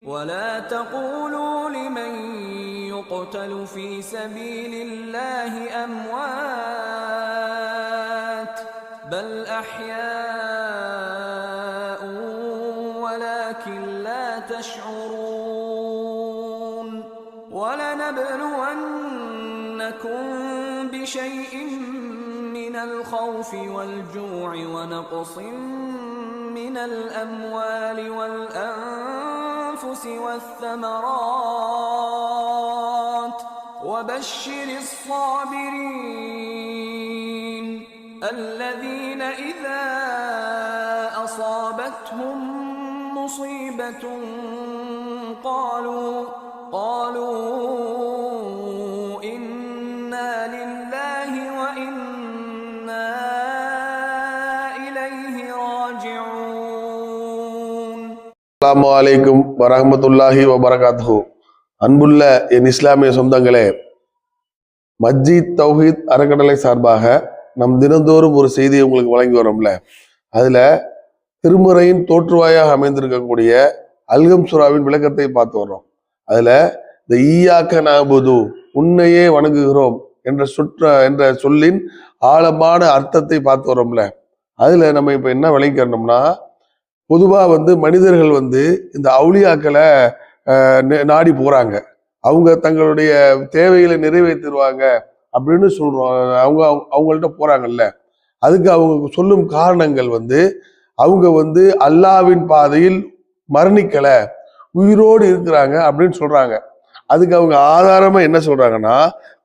ولا تقولوا لمن يقتل في سبيل الله أموات بل أحياء ولكن لا تشعرون ولنبلونكم بشيء من الخوف والجوع ونقص من الأموال والأنفس والثمرات وبشر الصابرين الذين إذا أصابتهم مصيبة قالوا إنا لله وإنا إليه راجعون. அஸ்ஸலாமு அலைக்கும் வரஹ்மத்துல்லாஹி வபரகாத்துஹு. அன்புள்ள என் இஸ்லாமிய சொந்தங்களே, மஸ்ஜித் தௌஹீத் அறக்கட்டளை சார்பாக நம் தினந்தோறும் ஒரு செய்தியை உங்களுக்கு வழங்கி வரோம்ல, அதுல திருமுறையின் தோற்றுவாயாக அமைந்திருக்கக்கூடிய அல்கம் சூராவின் விளக்கத்தை பார்த்து வர்றோம். அதுல இந்த ஈயாக்க நஅபுது, உன்னையே வணங்குகிறோம் என்ற சொல்லின் ஆழமான அர்த்தத்தை பார்த்து வரோம்ல. அதுல நம்ம இப்ப என்ன விளங்கிக்கணும்னா, பொதுவா மனிதர்கள் இந்த அவுலியாக்களை நாடி போறாங்க, அவங்க தங்களுடைய தேவைகளை நிறைவேற்றிடுவாங்க அப்படின்னு சொல்றோம். அவங்கள்ட்ட போறாங்கல்ல, அதுக்கு அவங்க சொல்லும் காரணங்கள் அவங்க அல்லாவின் பாதையில் மரணிக்கல, உயிரோடு இருக்கிறாங்க அப்படின்னு சொல்றாங்க. அதுக்கு அவங்க ஆதாரமா என்ன சொல்றாங்கன்னா,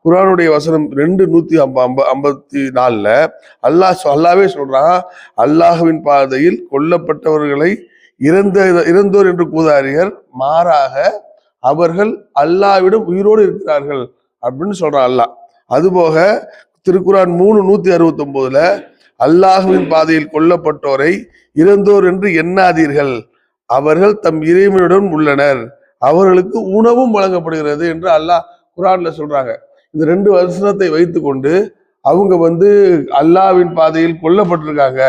குர்ஆனுடைய வசனம் 2:154 அல்லாவே சொல்றான், அல்லாஹ்வின் பாதையில் கொல்லப்பட்டவர்களை இறந்தோர் என்று கூதாரியர், மாறாக அவர்கள் அல்லாஹ்விடம் உயிரோடு இருக்கிறார்கள் அப்படின்னு சொல்றான் அல்லாஹ். அதுபோக திருக்குர்ஆன் 3:169 அல்லாஹ்வின் பாதையில் கொல்லப்பட்டோரை இறந்தோர் என்று எண்ணாதீர்கள், அவர்கள் தம் இறைவனுடன் உள்ளனர், அவர்களுக்கு உணவும் வழங்கப்படுகிறது என்று அல்லாஹ் குர்ஆன்ல சொல்றாங்க. இந்த 2 வசனத்தை வைத்து கொண்டு அவங்க அல்லாஹ்வின் பாதையில் கொல்லப்பட்டிருக்காங்க,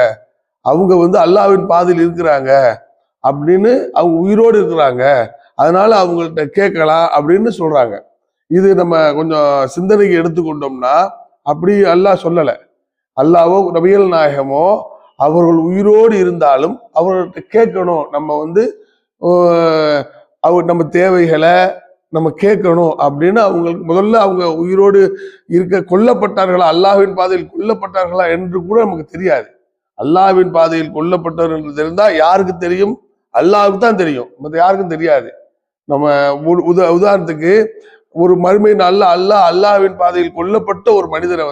அவங்க அல்லாஹ்வின் பாதையில் இருக்கிறாங்க அப்படின்னு, அவங்க உயிரோடு இருக்கிறாங்க, அதனால அவங்கள்ட்ட கேட்கலாம் அப்படின்னு சொல்றாங்க. இது நம்ம கொஞ்சம் சிந்தனைக்கு எடுத்துக்கொண்டோம்னா அப்படி அல்லாஹ் சொல்லலை. அல்லாஹ்வோ நபிகள் நாயகமோ அவர்கள் உயிரோடு இருந்தாலும் அவர்கள்ட்ட கேட்கணும், நம்ம நம்ம தேவைகளை நம்ம கேட்கணும் அப்படின்னு அவங்களுக்கு முதல்ல அவங்க உயிரோடு கொல்லப்பட்டார்களா, அல்லாஹ்வின் பாதையில் கொல்லப்பட்டார்களா என்று கூட நமக்கு தெரியாது. அல்லாஹ்வின் பாதையில் கொல்லப்பட்டவர் என்று தெரிந்தா யாருக்கு தெரியும்? அல்லாஹ்வுக்கு தான் தெரியும், மற்ற யாருக்கும் தெரியாது. நம்ம உதாரணத்துக்கு ஒரு மறுமை நாள்ல அல்லாஹ்வின் பாதையில் கொல்லப்பட்ட ஒரு மனிதரை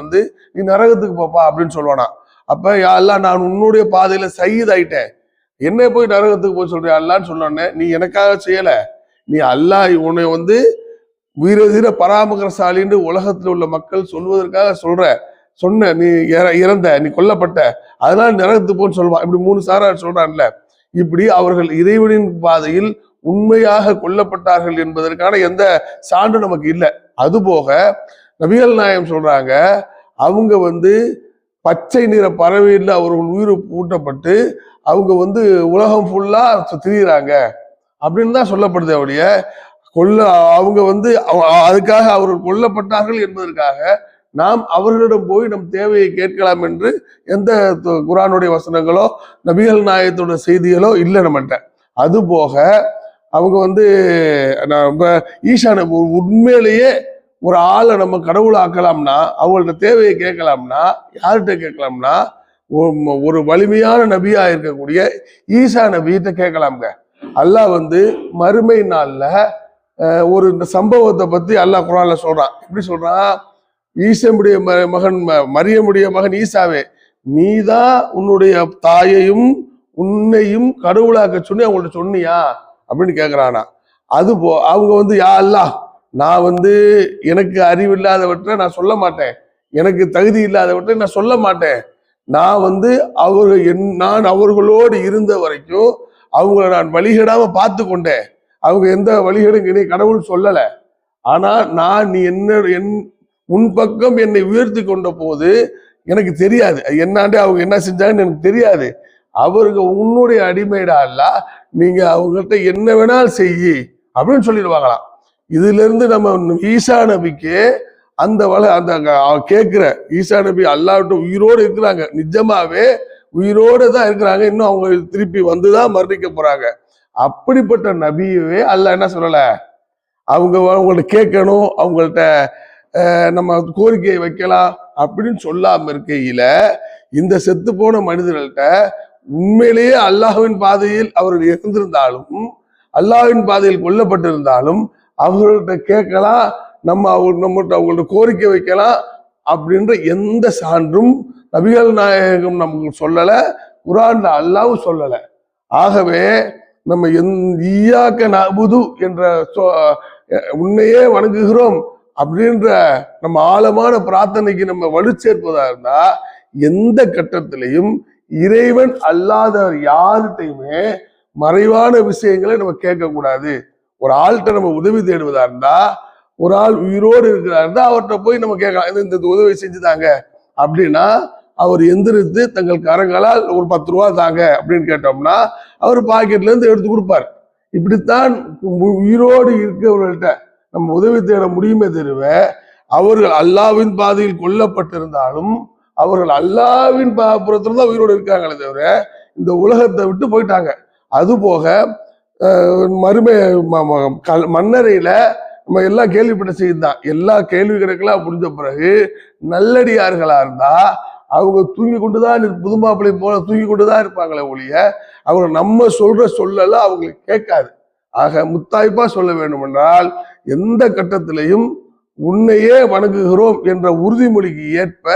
நீ நரகத்துக்கு போப்பா அப்படின்னு சொல்லுவானா. அப்ப யா அல்லாஹ், நான் உன்னுடைய பாதையில சயீத் ஆயிட்டேன், என்ன போய் நரகத்துக்கு போய் சொல்றேன் அல்லான்னு சொன்னோன்னே, நீ எனக்காக செய்யல, நீ அல்லாஹ் உன்னை வீரதீர பராமகரசாலின்னு உலகத்துல உள்ள மக்கள் சொல்வதற்காக சொன்ன நீ இறந்த, நீ கொல்லப்பட்ட, அதனால நரகத்துக்கு போன்னு சொல்லுவான். இப்படி 3 சாரார் சொல்றான்ல. இப்படி அவர்கள் இறைவனின் பாதையில் உண்மையாக கொல்லப்பட்டார்கள் என்பதற்கான எந்த சான்று நமக்கு இல்லை. அதுபோக நபிகள் நாயகம் சொல்றாங்க, அவங்க பச்சை நிற பறவையில் அவர்கள் உயிர் ஊட்டப்பட்டு அவங்க உலகம் ஃபுல்லா திரியிறாங்க அப்படின்னு தான் சொல்லப்படுது. அவருடைய அவங்க அதுக்காக அவர்கள் கொல்லப்பட்டார்கள் என்பதற்காக நாம் அவர்களிடம் போய் நம் தேவையை கேட்கலாம் என்று எந்த குர்ஆனுடைய வசனங்களோ நபிகள் நாயகத்தோட செய்திகளோ இல்லை நம்மகிட்ட. அதுபோக அவங்க ஈசான உண்மையிலேயே ஒரு ஆளை நம்ம கடவுள் ஆக்கலாம்னா, அவங்கள்ட்ட தேவையை கேட்கலாம்னா யார்கிட்ட கேட்கலாம்னா, ஒரு வலிமையான நபியா இருக்கக்கூடிய ஈசா நபிகிட்ட கேட்கலாம்ங்க. அல்லாஹ் மறுமை நாள்ல ஒரு இந்த சம்பவத்தை பத்தி அல்லாஹ் குர்ஆன்ல சொல்றான். எப்படி சொல்றான்? ஈசனுடைய மகன் மரியமுடைய மகன் ஈசாவே, நீதான் உன்னுடைய தாயையும் உன்னையும் கடவுளாக்க சொல்லி அவங்கள்ட்ட சொன்னியா அப்படின்னு கேட்கிறானா. அது அவங்க யா அல்லாஹ், நான் எனக்கு அறிவில்லாதவற்றை நான் சொல்ல மாட்டேன், எனக்கு தகுதி இல்லாதவற்றை நான் சொல்ல மாட்டேன், நான் நான் அவர்களோடு இருந்த வரைக்கும் அவங்கள நான் வழிகேடாம பார்த்து கொண்டேன், அவங்க எந்த வழிகேடும் கடவுள் சொல்லல, ஆனா நான் நீ என் முன்பக்கம் என்னை உயர்த்தி கொண்ட போது எனக்கு தெரியாது, என்னாண்டே அவங்க என்ன செஞ்சாங்கன்னு எனக்கு தெரியாது, அவருக்கு உன்னுடைய அடிமைடா அல்ல, நீங்க அவங்கள்ட்ட என்ன வேணாலும் செய்யி அப்படின்னு சொல்லிடுவாங்களாம். இதுல இருந்து நம்ம ஈசா நபிக்கு அந்த கேட்கிற ஈசா நபி அல்லாஹ்விட்ட உயிரோடு இருக்கிறாங்க, நிஜமாவே உயிரோடு தான் இருக்கிறாங்க, இன்னும் அவங்க திருப்பி வந்துதான் மரணிக்க போறாங்க. அப்படிப்பட்ட நபியவே அல்லாஹ் என்ன சொல்லல, அவங்கள்ட்ட கேட்கணும், அவங்கள்ட்ட நம்ம கோரிக்கையை வைக்கலாம் அப்படின்னு சொல்லாம இருக்கையில இந்த செத்து போன மனிதர்கள்ட்ட உண்மையிலேயே அல்லாஹ்வின் பாதையில் அவர்கள் இருந்திருந்தாலும், அல்லாஹ்வின் பாதையில் கொல்லப்பட்டிருந்தாலும் அவர்கள்ட்ட கேட்கலாம், நம்மகிட்ட அவங்கள்ட்ட கோரிக்கை வைக்கலாம் அப்படின்ற எந்த சான்றும் நபிகள் நாயகம் நமக்கு சொல்லல, குர்ஆன்ல அல்லாஹ்வும் சொல்லல. ஆகவே நம்ம ஈயாக்க நஅ்புது என்ற உன்னையே வணங்குகிறோம் அப்படின்ற நம்ம ஆழமான பிரார்த்தனைக்கு நம்ம வலு சேர்ப்பதா இருந்தா எந்த கட்டத்திலையும் இறைவன் அல்லாதவர் யார்கிட்டையுமே மறைவான விஷயங்களை நம்ம கேட்கக்கூடாது. ஒரு ஆள்கிட்ட நம்ம உதவி தேடுவதா இருந்தா, ஒரு ஆள் உயிரோடு இருக்கிறார் இருந்தா அவர்கிட்ட போய் நம்ம கேட்கலாம், இந்த உதவி செஞ்சுதாங்க அப்படின்னா அவர் எந்திரித்து தங்கள் கரங்களால் ஒரு 10 ரூபா தாங்க அப்படின்னு கேட்டோம்னா அவர் பாக்கெட்ல இருந்து எடுத்து கொடுப்பார். இப்படித்தான் உயிரோடு இருக்கிறவர்கள்ட்ட நம்ம உதவி தேட முடியுமே தவிர, அவர்கள் அல்லாஹ்வின் பாதையில் கொல்லப்பட்டிருந்தாலும் அவர்கள் அல்லாஹ்வின் புறத்துல தான் உயிரோடு இருக்காங்களே தவிர இந்த உலகத்தை விட்டு போயிட்டாங்க. அது போக மறுமை மண்ணறையில நம்ம எல்லாம் கேள்விப்பட்ட செய்திதான். எல்லா கேள்வி கணக்கெல்லாம் புரிஞ்ச பிறகு நல்லடியார்களா இருந்தா அவங்க தூங்கி கொண்டுதான், புது மாப்பிள்ளை போல தூங்கி கொண்டுதான் இருப்பாங்களே ஒழிய அவங்க நம்ம சொல்ற சொல்லலாம் அவங்களுக்கு கேட்காது. ஆக முத்தாய்ப்பா சொல்ல வேண்டும் என்றால் எந்த கட்டத்திலையும் உன்னையே வணங்குகிறோம் என்ற உறுதிமொழிக்கு ஏற்ப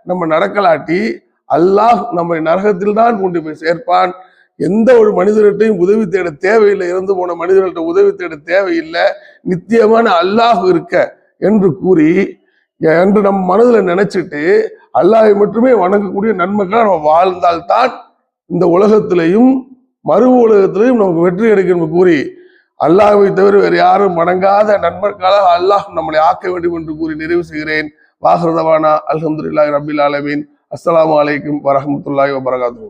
நம்ம நடக்கலாட்டி அல்லாஹ் நம்மை நரகத்தில் தான் கொண்டு போய் சேர்ப்பான். எந்த ஒரு மனிதர்கிட்டையும் உதவி தேட தேவையில்லை, இறந்து போன மனிதர்கள்ட்ட உதவி தேட தேவையில்லை, நித்தியமான அல்லாஹ் இருக்க என்று கூறி என்று நம் மனதில் நினைச்சிட்டு அல்லாஹை மட்டுமே வணங்கக்கூடிய நன்மைக்காக நம்ம வாழ்ந்தால்தான் இந்த உலகத்திலையும் மறு உலகத்திலையும் நமக்கு வெற்றி கிடைக்கும் கூறி அல்லாஹ்வை தவிர வேறு யாரும் வணங்காத நன்மைக்காக அல்லாஹ் நம்மளை ஆக்க வேண்டும் என்று கூறி நிறைவு செய்கிறேன். வாஹிரு தவானா அல்ஹம்துலில்லாஹி ரப்பில் ஆலமீன். அஸ்ஸலாமு அலைக்கும் வரஹ்மத்துல்லாஹி வபரகாத்துஹு.